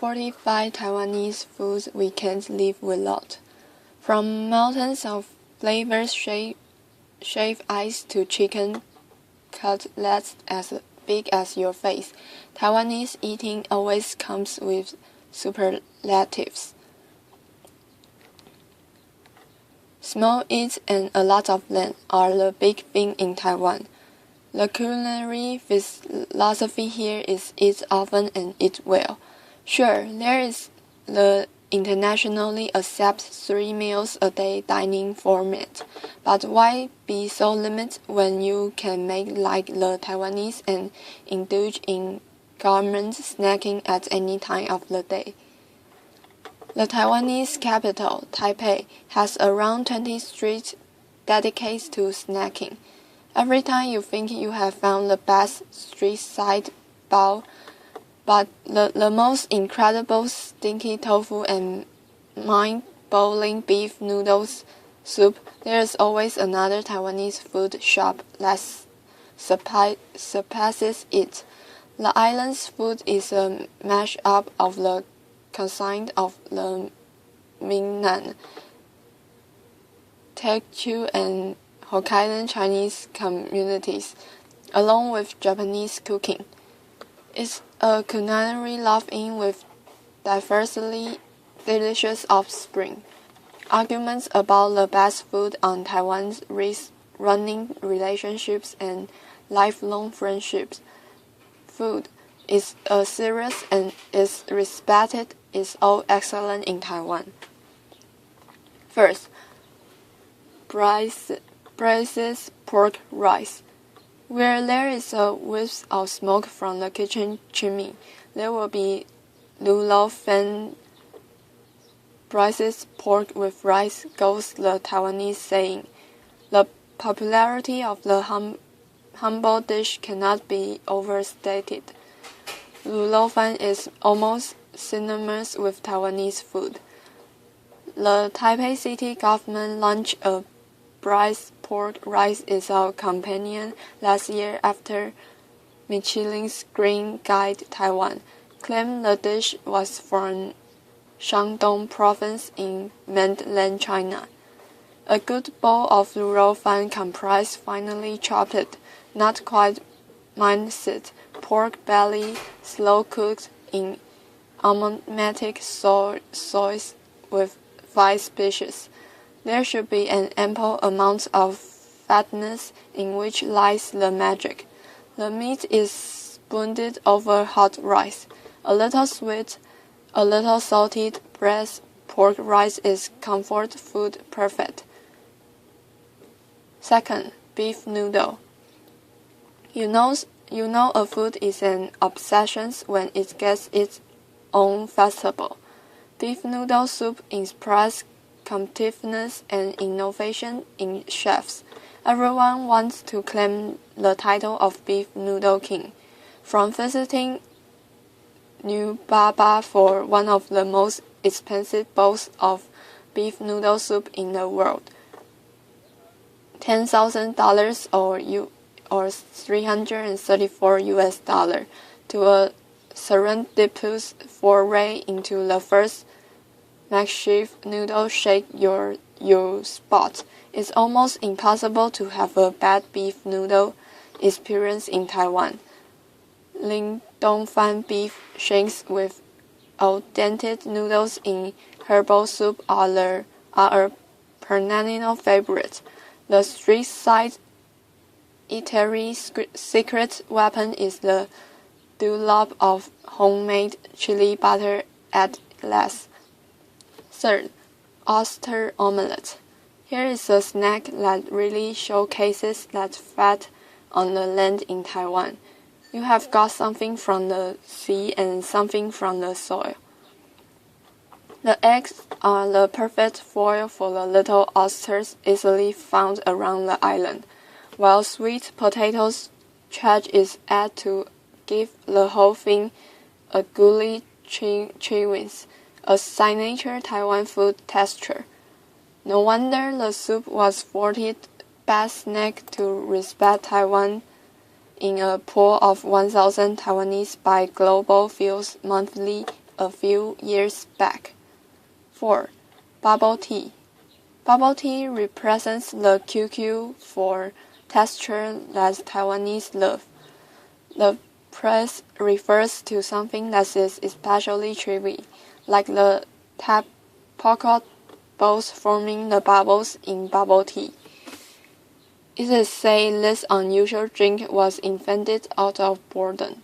45 Taiwanese foods we can't live without. From mountains of flavors shaved ice to chicken cutlets as big as your face, Taiwanese eating always comes with superlatives. Small eats and a lot of land are the big thing in Taiwan. The culinary philosophy here is eat often and eat well. Sure, there is the internationally accepted 3 meals a day dining format, but why be so limited when you can make like the Taiwanese and indulge in gourmet snacking at any time of the day? The Taiwanese capital, Taipei, has around 20 streets dedicated to snacking. Every time you think you have found the best street-side bao, but the most incredible stinky tofu and mind-boggling beef noodles soup, there is always another Taiwanese food shop that surpasses it. The island's food is a mash-up of the cuisine of the Minnan, Teochew, and Hokkaido Chinese communities, along with Japanese cooking. It's a culinary love-in with diversely delicious offspring. Arguments about the best food on Taiwan's risk running relationships and lifelong friendships. Food is a serious and is respected is all excellent in Taiwan. First, braised pork rice. Where there is a whiff of smoke from the kitchen chimney, there will be lulo fan. Braised pork with rice goes the Taiwanese saying. The popularity of the humble dish cannot be overstated. Lulo fan is almost synonymous with Taiwanese food. The Taipei city government launched a braised pork rice is our companion last year after Michelin's Green Guide Taiwan claimed the dish was from Shandong province in mainland China. A good bowl of lulo fan comprised finely chopped, not quite minced pork belly, slow cooked in aromatic sauce with 5 species. There should be an ample amount of fatness in which lies the magic. The meat is spooned over hot rice. A little sweet, a little salted braised pork rice is comfort food perfect. Second, beef noodle. You know a food is an obsession when it gets its own festival. Beef noodle soup impresses competitiveness and innovation in chefs. Everyone wants to claim the title of beef noodle king. From visiting New Baba for one of the most expensive bowls of beef noodle soup in the world, $10,000 or 334 US, to a serendipitous foray into the first makeshift noodle shake your spot. It's almost impossible to have a bad beef noodle experience in Taiwan. Ling Dong Fan beef shakes with al dente noodles in herbal soup are a perennial favorite. The street-side eatery secret weapon is the dollop of homemade chili butter at last. Third, oyster omelette. Here is a snack that really showcases that fat on the land in Taiwan. You have got something from the sea and something from the soil. The eggs are the perfect foil for the little oysters easily found around the island, while sweet potatoes charge is added to give the whole thing a gooey chewiness, a signature Taiwan food texture. No wonder the soup was voted best snack to respect Taiwan in a poll of 1,000 Taiwanese by Global Field's monthly a few years back. 4. Bubble tea. Bubble tea represents the QQ for texture that Taiwanese love. The press refers to something that is especially chewy, like the tap pocket balls forming the bubbles in bubble tea. It is said this unusual drink was invented out of boredom.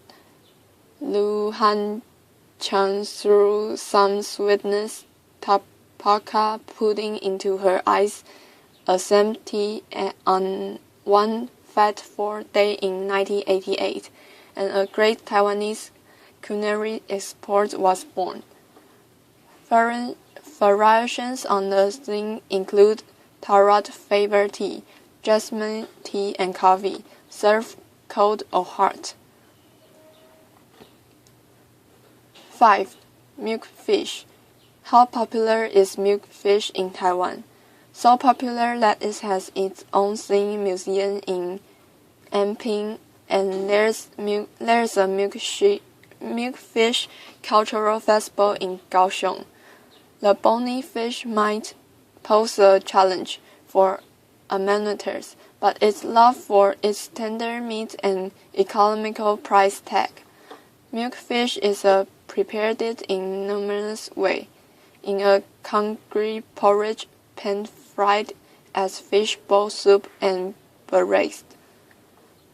Lu Han Chang threw some sweetness tapioca pudding into her ice assembly tea on one fateful day in 1988, and a great Taiwanese culinary export was born. Variations on the theme include tarot flavor tea, jasmine tea, and coffee, served cold or hot. 5. Milkfish. How popular is milkfish in Taiwan? So popular that it has its own theme museum in Anping, and there's a milkfish cultural festival in Kaohsiung. The bony fish might pose a challenge for amateurs, but its love for its tender meat and economical price tag. Milkfish is prepared in numerous ways. In a congee porridge, pan-fried as fishbowl soup, and braised.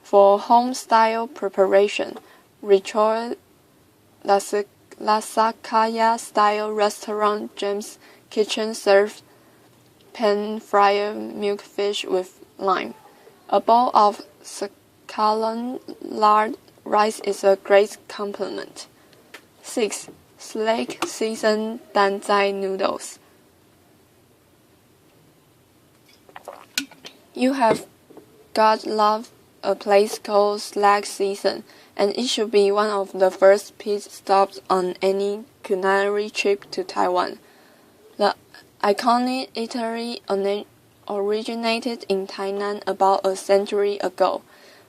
For home-style preparation, Richoy Lasakaya-style restaurant James Kitchen serves pan-fried milkfish with lime. A bowl of scallion lard rice is a great complement. 6. Slack seasoned danzai noodles. You have got love a place called Slack Season, and it should be one of the first pit stops on any culinary trip to Taiwan. The iconic eatery originated in Tainan about a century ago.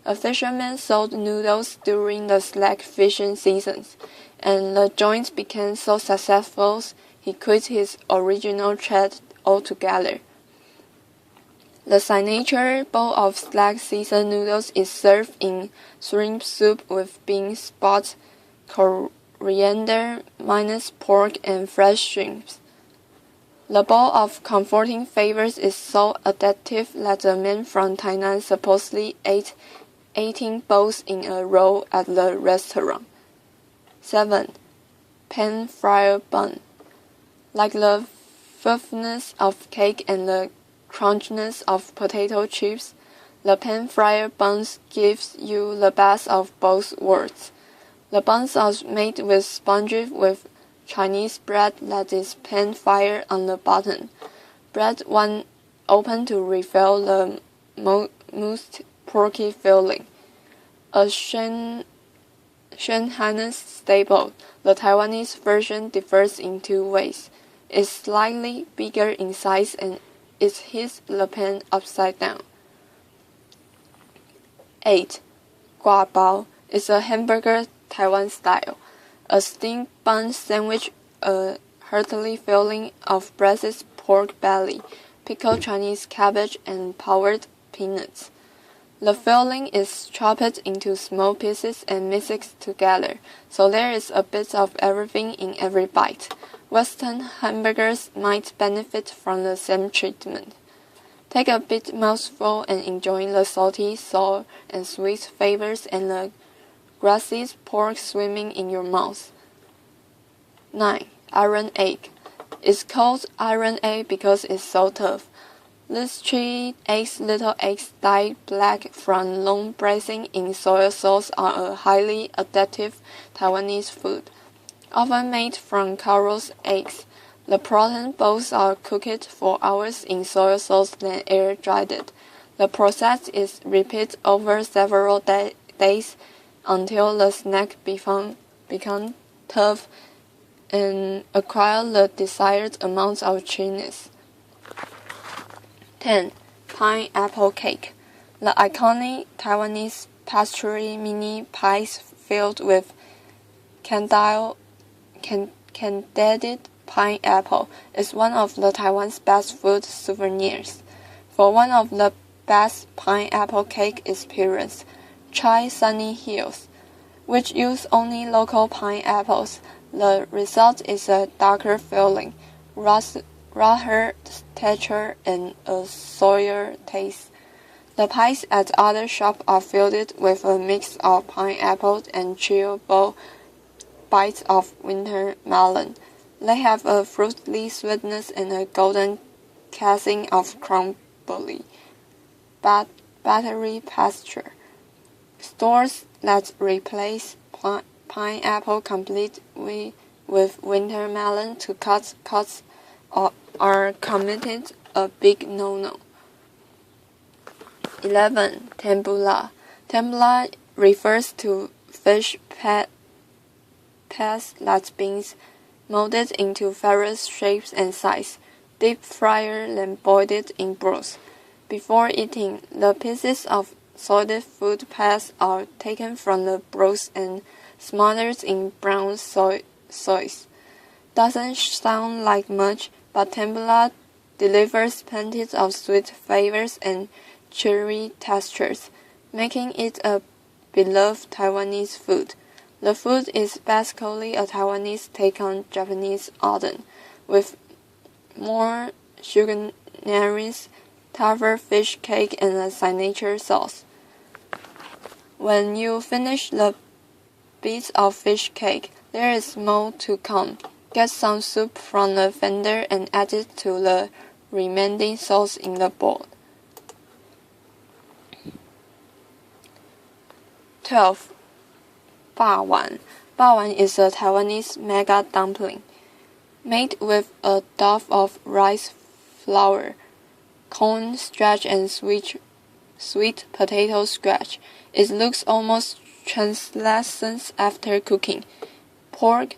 A fisherman sold noodles during the slack fishing seasons, and the joint became so successful he quit his original trade altogether. The signature bowl of slack seasoned noodles is served in shrimp soup with bean sprouts, coriander, minced pork, and fresh shrimps. The bowl of comforting flavors is so addictive that a man from Tainan supposedly ate 18 bowls in a row at the restaurant. 7. Pan-fried bun. Like the firmness of cake and the crunchiness of potato chips, the pan-fried buns gives you the best of both worlds. The buns are made with spongy with Chinese bread that is pan-fried on the bottom. Bread one open to refill the moist porky filling. A Shanghainese staple, the Taiwanese version differs in two ways. It's slightly bigger in size and it hits the pan upside down. 8. Gua bao is a hamburger Taiwan style. A steamed bun sandwich, a hearty filling of braised pork belly, pickled Chinese cabbage, and powdered peanuts. The filling is chopped into small pieces and mixed together, so there is a bit of everything in every bite. Western hamburgers might benefit from the same treatment. Take a big mouthful and enjoy the salty, sour, and sweet flavors and the grassy pork swimming in your mouth. 9. Iron egg. It's called iron egg because it's so tough. These 3 little eggs dyed black from long braising in soy sauce are a highly addictive Taiwanese food. Often made from Carol's eggs, the protein balls are cooked for hours in soy sauce then air-dried. The process is repeated over several days until the snack becomes tough and acquire the desired amount of chewiness. 10. Pineapple cake. The iconic Taiwanese pastry mini pies filled with candied candied pineapple is one of the Taiwan's best food souvenirs. For one of the best pineapple cake experience, try Sunny Hills, which use only local pineapples. The result is a darker filling, rougher texture, and a sour taste. The pies at other shops are filled with a mix of pineapple and chewable bites of winter melon. They have a fruity sweetness and a golden casing of crumbly, buttery texture. Stores that replace pineapple completely with winter melon to cut cuts are committed a big no-no. 11. Tempura. Tempura refers to fish paste that beans molded into various shapes and sizes, deep fried then boiled in broth. Before eating, the pieces of solid food paste are taken from the broth and smothered in brown sauce. Doesn't sound like much, but tempura delivers plenty of sweet flavors and chewy textures, making it a beloved Taiwanese food. The food is basically a Taiwanese take on Japanese oden, with more sugary, tougher fish cake and a signature sauce. When you finish the bits of fish cake, there is more to come. Get some soup from the vendor and add it to the remaining sauce in the bowl. 12. 霸王. 霸王 is a Taiwanese mega dumpling, made with a dough of rice flour, corn starch, and sweet potato scratch. It looks almost translucent after cooking. Pork,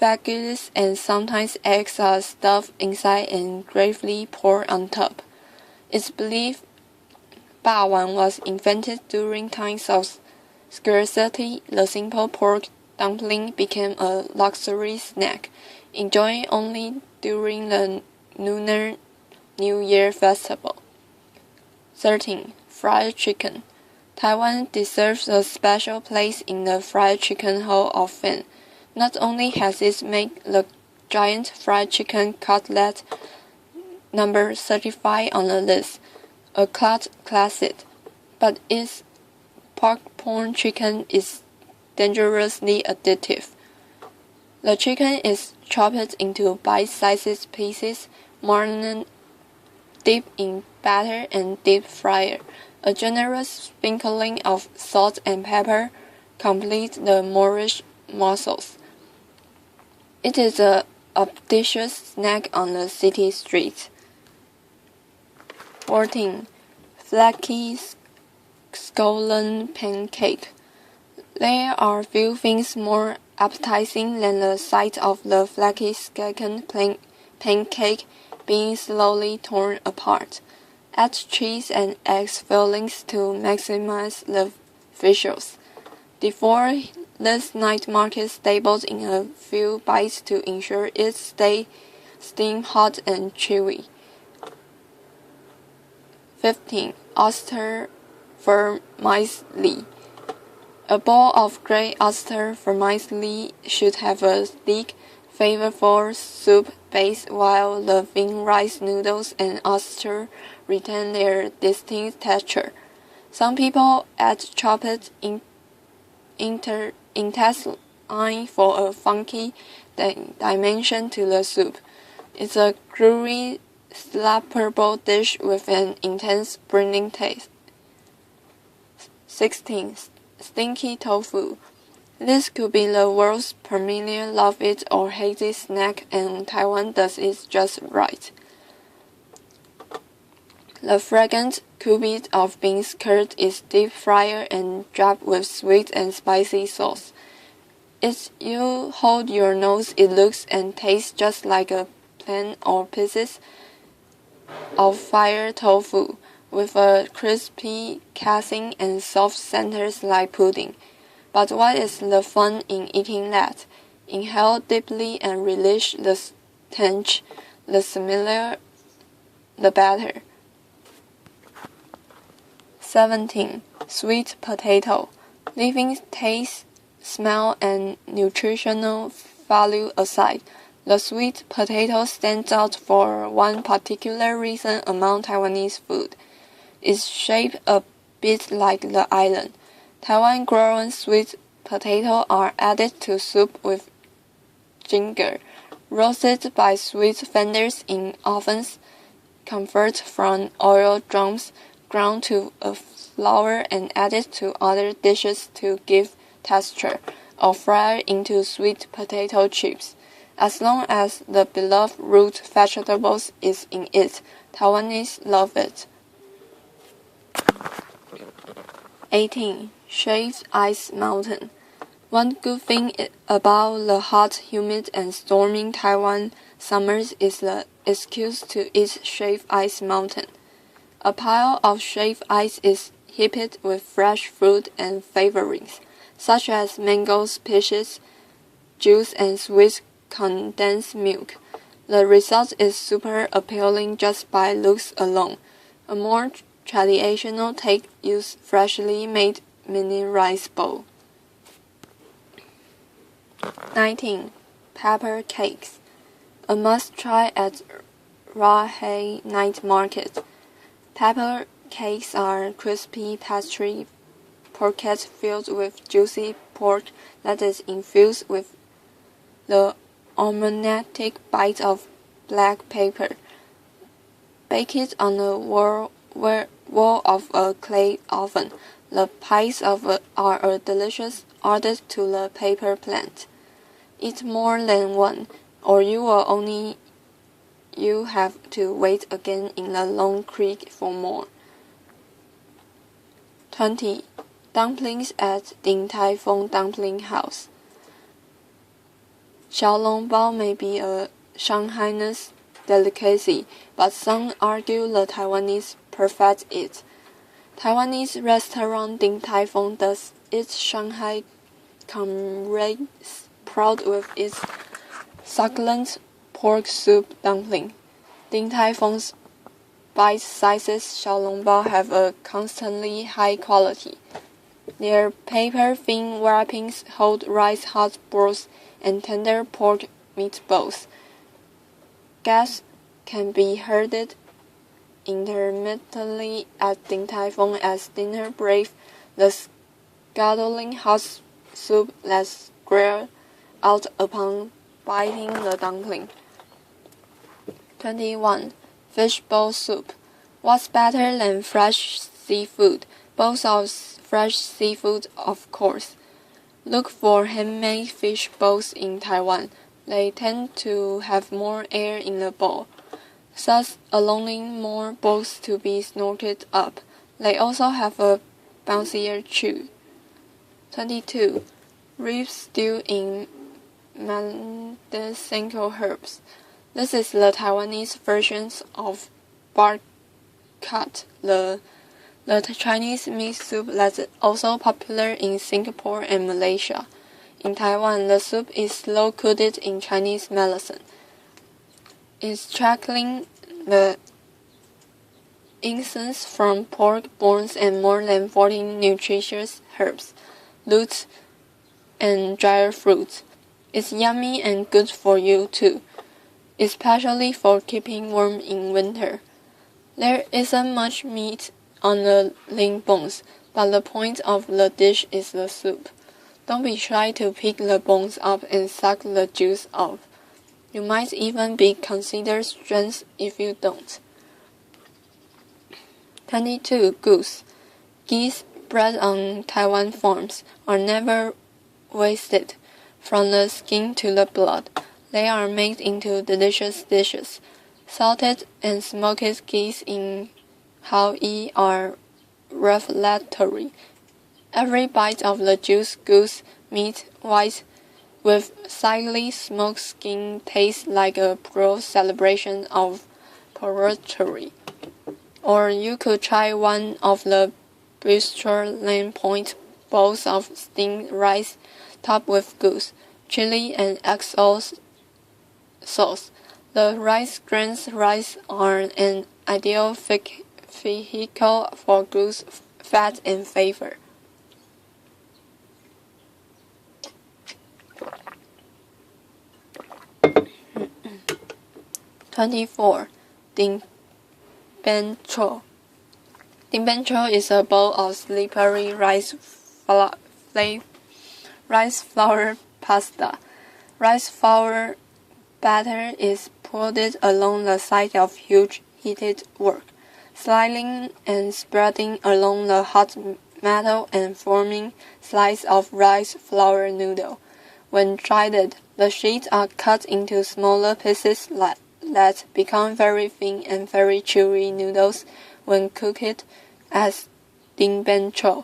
veggies, and sometimes eggs are stuffed inside and gravely poured on top. It's believed 霸王 was invented during times of scarcity. The simple pork dumpling became a luxury snack, enjoyed only during the Lunar New Year festival. 13. Fried chicken. Taiwan deserves a special place in the fried chicken Hall of Fame. Not only has it made the giant fried chicken cutlet number 35 on the list, a cult classic, but its pork chicken is dangerously addictive. The chicken is chopped into bite-sized pieces, marinated, dipped in batter, and deep fried. A generous sprinkling of salt and pepper completes the Moorish morsels. It is a delicious snack on the city streets. 14. Flaky scone pancake. There are few things more appetizing than the sight of the flaky scone pancake being slowly torn apart. Add cheese and egg fillings to maximize the visuals. Before this night market stabled in a few bites to ensure it stays steam hot and chewy. 15. Oyster vermicelli. A bowl of grey oyster vermicelli should have a thick, flavorful soup base while the thin rice noodles and oyster retain their distinct texture. Some people add chopped intestine for a funky dimension to the soup. It's a gooey, slurpable dish with an intense burning taste. 16. Stinky tofu. This could be the world's premier love it or hate it snack, and Taiwan does it just right. The fragrant cubit of beans curd is deep fried and draped with sweet and spicy sauce. As you hold your nose, it looks and tastes just like a plain or pieces of fried tofu, with a crispy casing and soft centers like pudding. But what is the fun in eating that? Inhale deeply and relish the stench. The similar, the better. 17. Sweet potato. Leaving taste, smell, and nutritional value aside, the sweet potato stands out for one particular reason among Taiwanese food. It's shaped a bit like the island. Taiwan-grown sweet potatoes are added to soup with ginger, roasted by sweet vendors in ovens, converted from oil drums, ground to a flour and added to other dishes to give texture, or fried into sweet potato chips. As long as the beloved root vegetables is in it, Taiwanese love it. 18. Shaved ice mountain. One good thing about the hot, humid, and stormy Taiwan summers is the excuse to eat shaved ice mountain. A pile of shaved ice is heaped with fresh fruit and flavorings, such as mangoes, peaches, juice, and sweet condensed milk. The result is super appealing just by looks alone. A more traditional take uses freshly made mini rice bowl. 19. Pepper cakes. A must-try at Rahe Night Market. Pepper cakes are crispy pastry pockets filled with juicy pork that is infused with the aromatic bite of black pepper. Baked on the wall of a clay oven, the pies are a delicious added to the pepper plant. Eat more than one, or you have to wait again in the long creek for more. 20. Dumplings at Din Tai Fung Dumpling House. 小笼包 may be a Shanghainese delicacy, but some argue the Taiwanese perfect it. Taiwanese restaurant Din Tai Fung does its Shanghai comrades proud with its succulent pork soup dumpling. Din Tai Fung's bite-sized 小笼包 have a constantly high quality. Their paper-thin wrappings hold rice hot balls and tender pork meatballs. Guests can be herded intermittently at Din Tai Fung as dinner brave the scuttling hot soup that's squared out upon biting the dumpling. 21. Fishbowl soup. What's better than fresh seafood? Bowls of fresh seafood, of course. Look for handmade fish bowls in Taiwan. They tend to have more air in the bowl, thus allowing more bowls to be snorted up. They also have a bouncier chew. 22. Ribs stewed in medicinal herbs. This is the Taiwanese version of bark cut, the Chinese meat soup that's also popular in Singapore and Malaysia. In Taiwan, the soup is slow-cooked in Chinese medicine. Extracting the essence from pork bones and more than 40 nutritious herbs, roots, and dried fruits. It's yummy and good for you too, especially for keeping warm in winter. There isn't much meat on the lean bones, but the point of the dish is the soup. Don't be shy to pick the bones up and suck the juice off. You might even be considered strange if you don't. 22. Goose. Geese bred on Taiwan farms are never wasted. From the skin to the blood, they are made into delicious dishes. Salted and smoked geese in Hawaii are revelatory. Every bite of the juice goose meat white with slightly smoked skin tastes like a pro celebration of poetry. Or you could try one of the bistro lamb point bowls of steamed rice topped with goose. chili, and XO sauce. The rice grains are an ideal vehicle for good fat and flavor. 24. Ding Ben Cho. Ding Ben Cho is a bowl of slippery rice flour pasta. Rice flour batter is poured along the side of huge heated wok, sliding and spreading along the hot metal and forming slices of rice flour noodle. When dried, the sheets are cut into smaller pieces that become very thin and very chewy noodles when cooked as ding ben cho.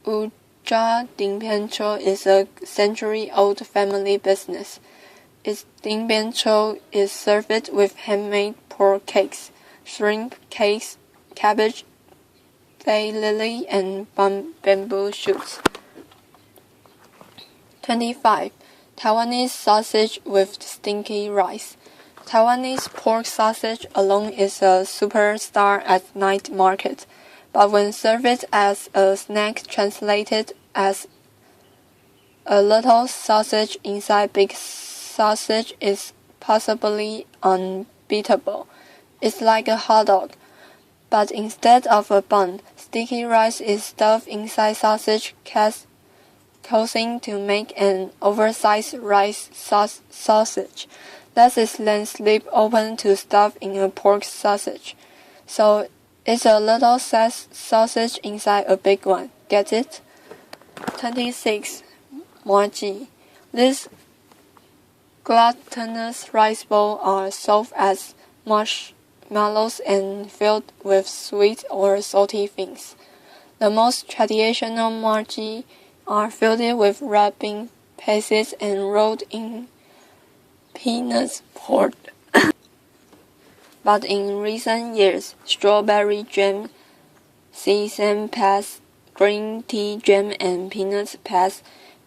Uja Ding Ben Cho is a century-old family business. Its ding ben cho is served with handmade pork cakes, shrimp cakes, cabbage, daylily, and bamboo shoots. 25. Taiwanese sausage with stinky rice. Taiwanese pork sausage alone is a superstar at night market, but when served as a snack translated as a little sausage inside big sausage is possibly unbeatable. It's like a hot dog, but instead of a bun, sticky rice is stuffed inside sausage causing to make an oversized rice sausage. That is then slit open to stuff in a pork sausage. So it's a little sausage inside a big one. Get it? 26. Mochi. These glutinous rice bowls are soft as marshmallows and filled with sweet or salty things. The most traditional mochi are filled with wrapping pieces and rolled in peanuts poured. But in recent years, strawberry jam, sesame paste, green tea jam, and peanut paste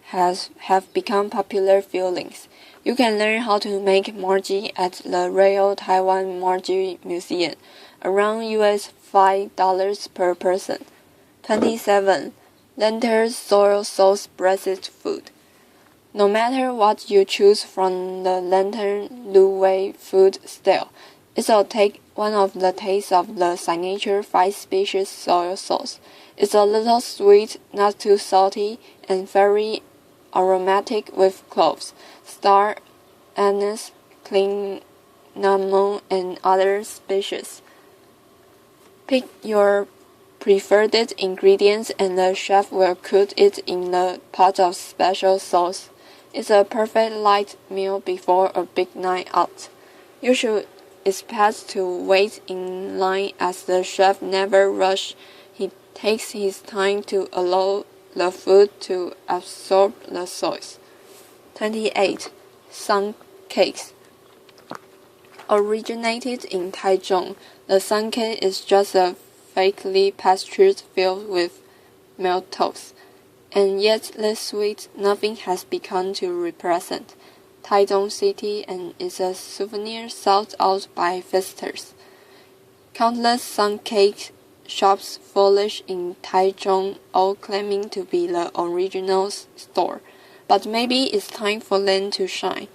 have become popular fillings. You can learn how to make mochi at the Royal Taiwan Mochi Museum, around US $5 per person. 27. Lentil soy sauce breakfast food. No matter what you choose from the lentil lu food style, it'll take one of the tastes of the signature 5-species soy sauce. It's a little sweet, not too salty, and very aromatic with cloves, star anise, cinnamon, and other species. Pick your preferred ingredients and the chef will cook it in a pot of special sauce. It's a perfect light meal before a big night out. You should expect to wait in line as the chef never rushes. He takes his time to allow the food to absorb the sauce. 28. Sun cakes. Originated in Taichung, the sun cake is just a fakely pastry filled with milk toast. And yet this sweet nothing has become to represent Taichung City and is a souvenir sought out by visitors. Countless sun cake shops flourish in Taichung, all claiming to be the original store. But maybe it's time for them to shine.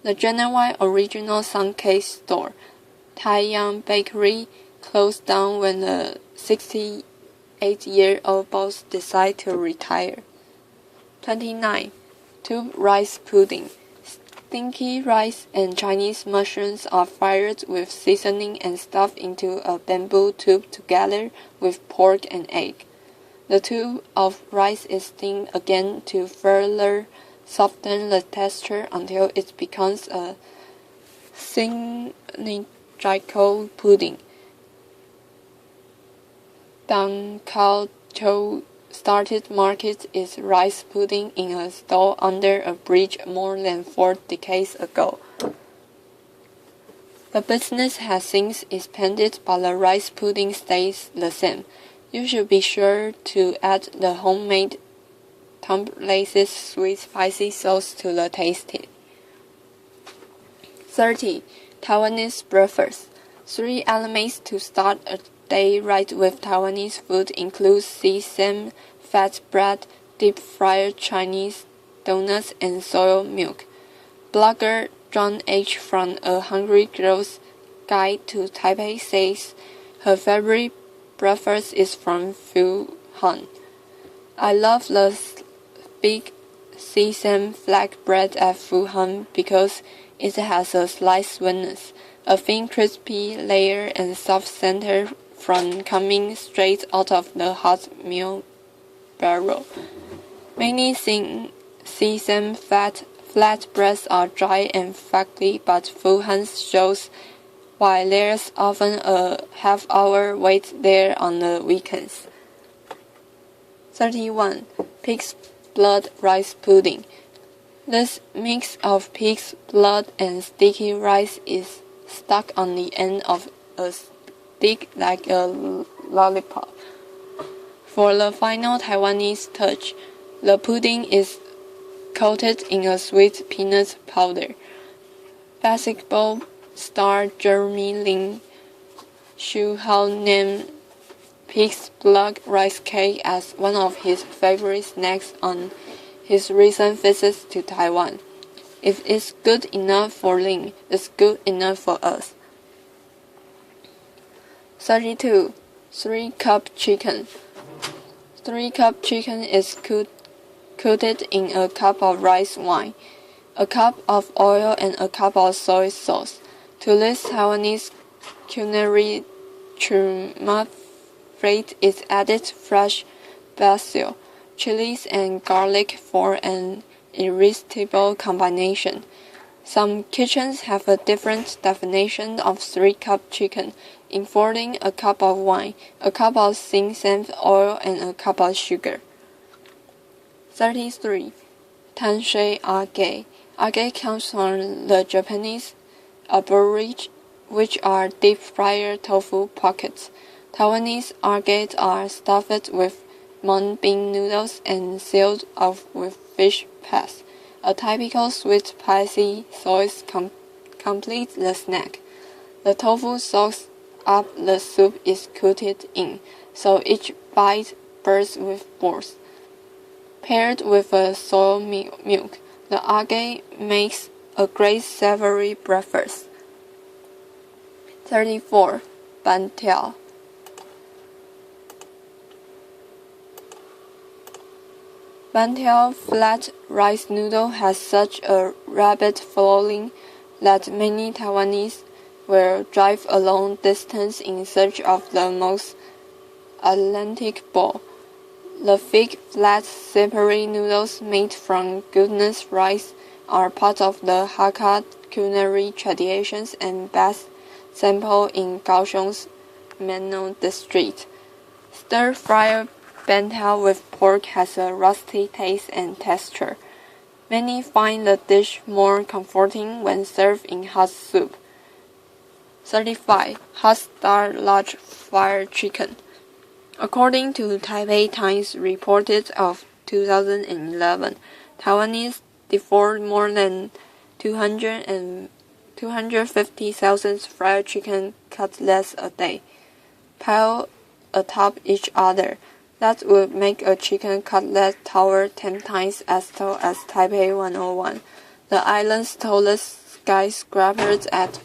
The genuine original sun cake store, Taiyang Bakery, closed down when the 68-year-old boss decided to retire. 29. Tube rice pudding. Stinky rice and Chinese mushrooms are fried with seasoning and stuffed into a bamboo tube together with pork and egg. The tube of rice is steamed again to further soften the texture until it becomes a cylindrical pudding. Dang Kao Chou started market its rice pudding in a stall under a bridge more than 4 decades ago. The business has since expanded, but the rice pudding stays the same. You should be sure to add the homemade Taiwanese sweet spicy sauce to the taste. 30. Taiwanese breakfast. 3 elements to start a day right with Taiwanese food include sesame, fat bread, deep-fried Chinese donuts, and soy milk. Blogger John H. from A Hungry Girl's Guide to Taipei says her favorite breakfast is from Fuhan. I love the big sesame flatbread at Fuhan because it has a slight sweetness, a thin crispy layer, and soft center from coming straight out of the hot meal barrel. Many thin sesame flatbreads are dry and flaky, but Fuhan's shows why there's often a half-hour wait there on the weekends. 31. Pig's blood rice pudding. This mix of pig's blood and sticky rice is stuck on the end of a stick like a lollipop. For the final Taiwanese touch, the pudding is coated in a sweet peanut powder. Basketball star Jeremy Lin Shuhao named pig's blood rice cake as one of his favorite snacks on his recent visits to Taiwan. If it's good enough for Lin, it's good enough for us. 32. 3-cup chicken. 3-cup chicken is coated in a cup of rice wine, a cup of oil, and a cup of soy sauce. To this Taiwanese culinary triumvirate is added fresh basil, chilies, and garlic for an irresistible combination. Some kitchens have a different definition of 3-cup chicken, including a cup of wine, a cup of sesame oil, and a cup of sugar. 33. Tanshui age. Age comes from the Japanese aborige, which are deep-fried tofu pockets. Taiwanese agates are stuffed with mung bean noodles and sealed off with fish paste. A typical sweet spicy sauce completes the snack. The tofu soaks up the soup is coated in, so each bite bursts with force. Paired with a soy milk, the age makes a great savory breakfast. 34. Bantiao. Bantiao flat rice noodle has such a rapid following that many Taiwanese will drive a long distance in search of the most authentic bowl. The thick, flat, slippery noodles made from glutinous rice are part of the Hakka culinary traditions and best sampled in Kaohsiung's Mano district. Stir-fried bantiao with pork has a rusty taste and texture. Many find the dish more comforting when served in hot soup. 35. Hot Star Large Fried Chicken. According to Taipei Times reported of 2011, Taiwanese devour more than 250,000 fried chicken cutlets a day, piled atop each other. That would make a chicken cutlet tower 10 times as tall as Taipei 101, the island's tallest skyscraper at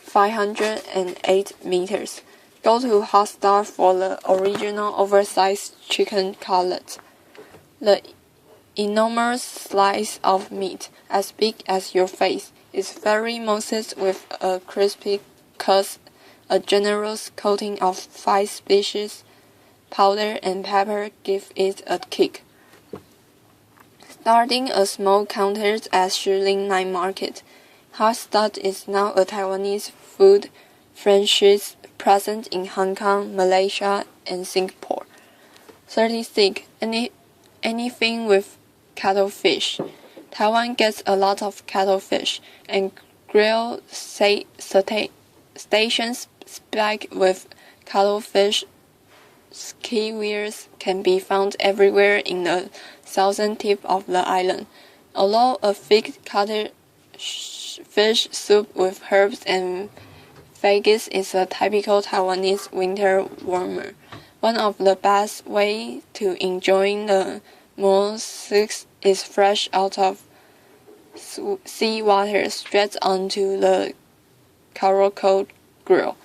508 meters. Go to Hot Star for the original oversized chicken cutlet. The enormous slice of meat, as big as your face, is very moistened with a crispy crust, a generous coating of 5 species powder and pepper give it a kick. Starting a small counter at Shilin Night Market, Hot Star is now a Taiwanese food franchise present in Hong Kong, Malaysia, and Singapore. 36. Anything with cuttlefish. Taiwan gets a lot of cuttlefish, and grill stations spiked with cuttlefish skewers can be found everywhere in the southern tip of the island. Although a thick cuttlefish soup with herbs and veggies is a typical Taiwanese winter warmer. One of the best ways to enjoy the mollusks is fresh out of seawater straight onto the charcoal grill.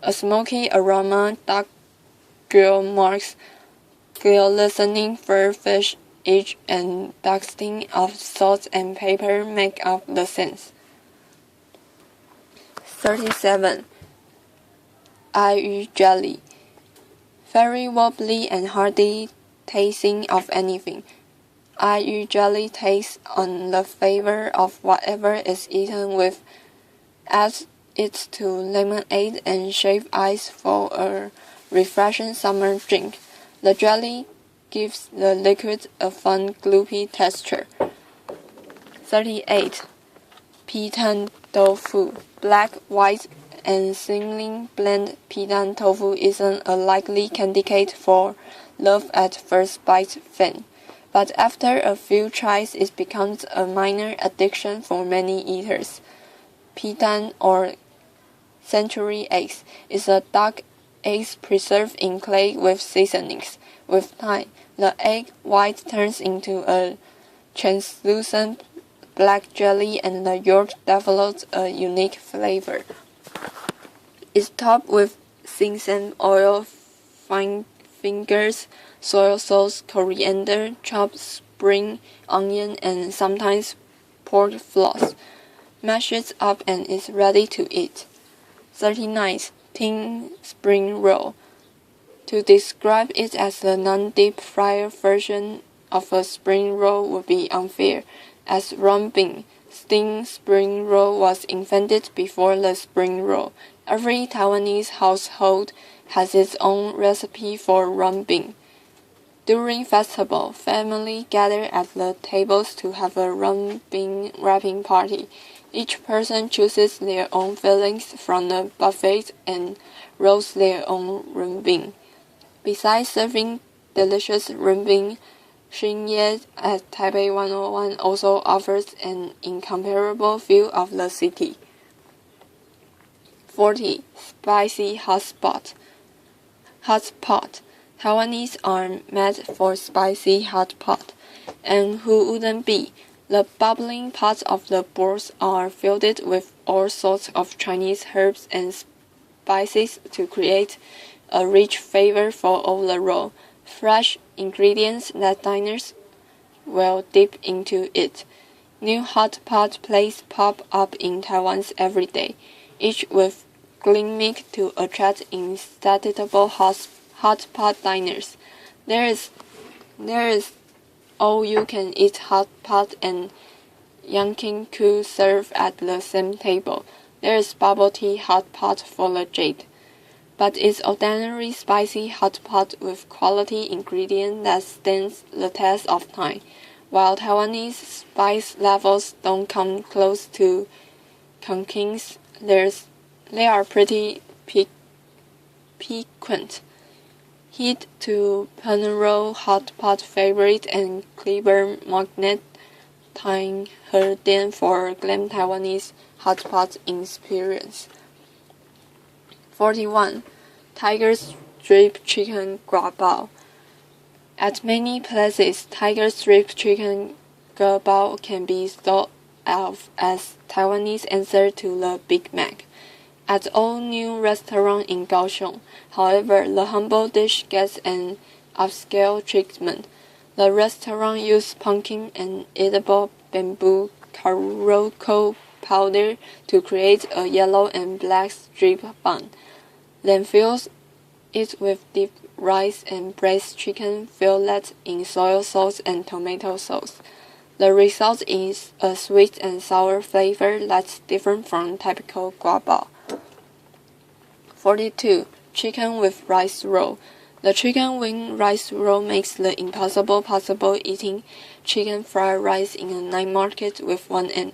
A smoky aroma duck grill marks glistening fur fish edge and dusting of salt and pepper make up the sense. 37. 爱玉 jelly. Very wobbly and hardy tasting of anything. 爱玉 jelly takes on the flavor of whatever is eaten with, adds it to lemonade and shaved ice for a refreshing summer drink. The jelly gives the liquid a fun gloopy texture. 38. Pitan tofu. Black, white, and thinly blended pitan tofu isn't a likely candidate for love at first bite fan, but after a few tries it becomes a minor addiction for many eaters. Pitan, or century eggs, is a duck egg preserved in clay with seasonings. With time, the egg white turns into a translucent black jelly and the yolk develops a unique flavor. It's topped with sesame oil, fine fingers, soy sauce, coriander, chopped spring onion, and sometimes pork floss. Mash it up and it's ready to eat. 39. Tin spring roll. To describe it as a non-deep fryer version of a spring roll would be unfair, as rumbing, steamed spring roll was invented before the spring roll. Every Taiwanese household has its own recipe for rumbing. During festival, families gather at the tables to have a rumbing wrapping party. Each person chooses their own fillings from the buffet and rolls their own rumbing. Besides serving delicious rumbing, Xinye at Taipei 101 also offers an incomparable view of the city. 40. Spicy hotspot. Hotpot. Taiwanese are made for spicy hotpot, and who wouldn't be? The bubbling pots of the bowls are filled with all sorts of Chinese herbs and spices to create a rich flavor for all the roll. Fresh ingredients that diners will dip into it. New hot pot places pop up in Taiwan every day, each with gimmick to attract insatiable hot pot diners. There is all-you-can-eat hot pot and Yanking Ku served at the same table. There is bubble tea hot pot for the jade. But it's ordinary spicy hot pot with quality ingredient that stands the test of time. While Taiwanese spice levels don't come close to Kongking's, they are pretty piquant. Heat to Penroll hot pot favorite and clever magnet tying her den for glam Taiwanese hot pot experience. 41. Tiger strip chicken guabao. At many places, tiger strip chicken guabao can be thought of as Taiwanese answer to the Big Mac. At all new restaurant in Kaohsiung, however, the humble dish gets an upscale treatment. The restaurant uses pumpkin and edible bamboo charcoal powder to create a yellow and black strip bun, then fills it with deep rice and braised chicken fillets in soy sauce and tomato sauce. The result is a sweet and sour flavor that's different from typical guabao. 42. Chicken with rice roll. The chicken wing rice roll makes the impossible possible, eating chicken fried rice in a night market with one end.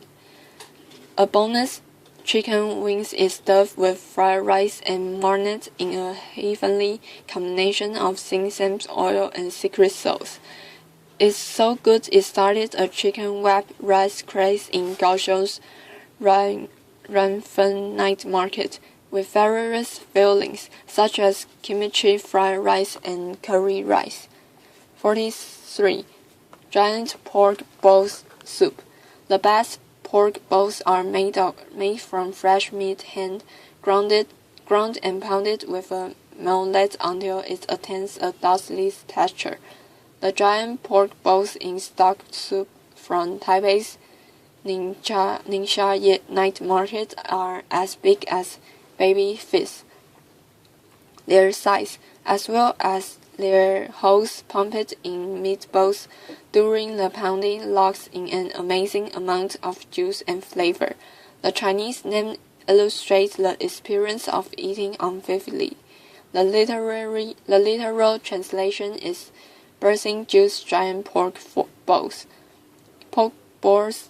A bonus, chicken wings is stuffed with fried rice and marinated in a heavenly combination of sesame oil and secret sauce. It's so good it started a chicken wrap rice craze in Kaohsiung's Ranfen night market, with various fillings such as kimchi fried rice and curry rice. 43. Giant pork balls soup. The best pork balls are made from fresh meat, ground and pounded with a mallet until it attains a dusty texture. The giant pork balls in stock soup from Taipei's Ningxia night market are as big as baby fish. Their size, as well as their holes pumped in meatballs during the pounding, locks in an amazing amount of juice and flavor. The Chinese name illustrates the experience of eating unvividly. The literal translation is bursting juice giant pork balls. Pork balls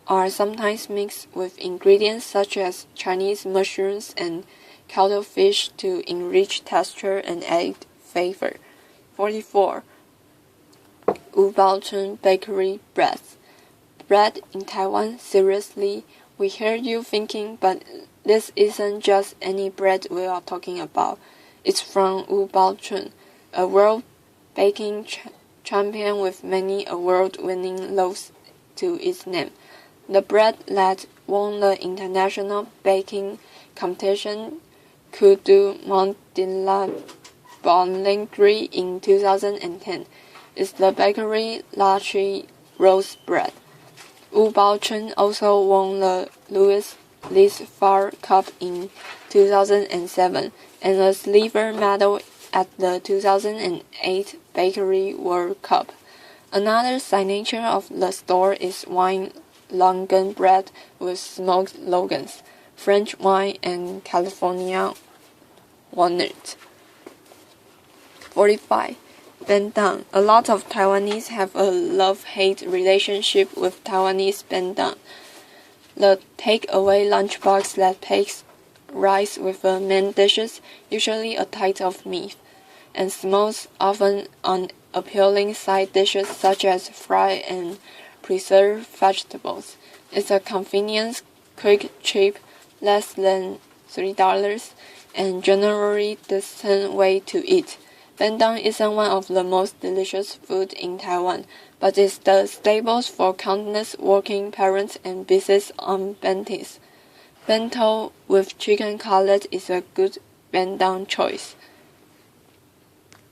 are sometimes mixed with ingredients such as Chinese mushrooms and cuttlefish to enrich texture and add flavor. 44. Wu Baochun bakery bread. Bread in Taiwan? Seriously? We hear you thinking, but this isn't just any bread we are talking about. It's from Wu Baochun, a world baking champion with many award-winning loaves to its name. The bread that won the international baking competition Kudu Mont de la Boulangerie in 2010 is the bakery Lachi Rose bread. Wu Baochun also won the Louis Farr Cup in 2007 and a silver medal at the 2008 Bakery World Cup. Another signature of the store is wine longan bread with smoked logans, French wine, and California walnut. 45. Bandung. A lot of Taiwanese have a love-hate relationship with Taiwanese bandung, the take-away lunchbox that packs rice with the main dishes, usually a tide of meat, and small, often unappealing side dishes such as fried and preserved vegetables. It's a convenient, quick, cheap, less than $3, and generally decent way to eat. Bandung isn't one of the most delicious food in Taiwan, but it's the staples for countless working parents and business on bentis. Bento with chicken cutlet is a good bandung choice.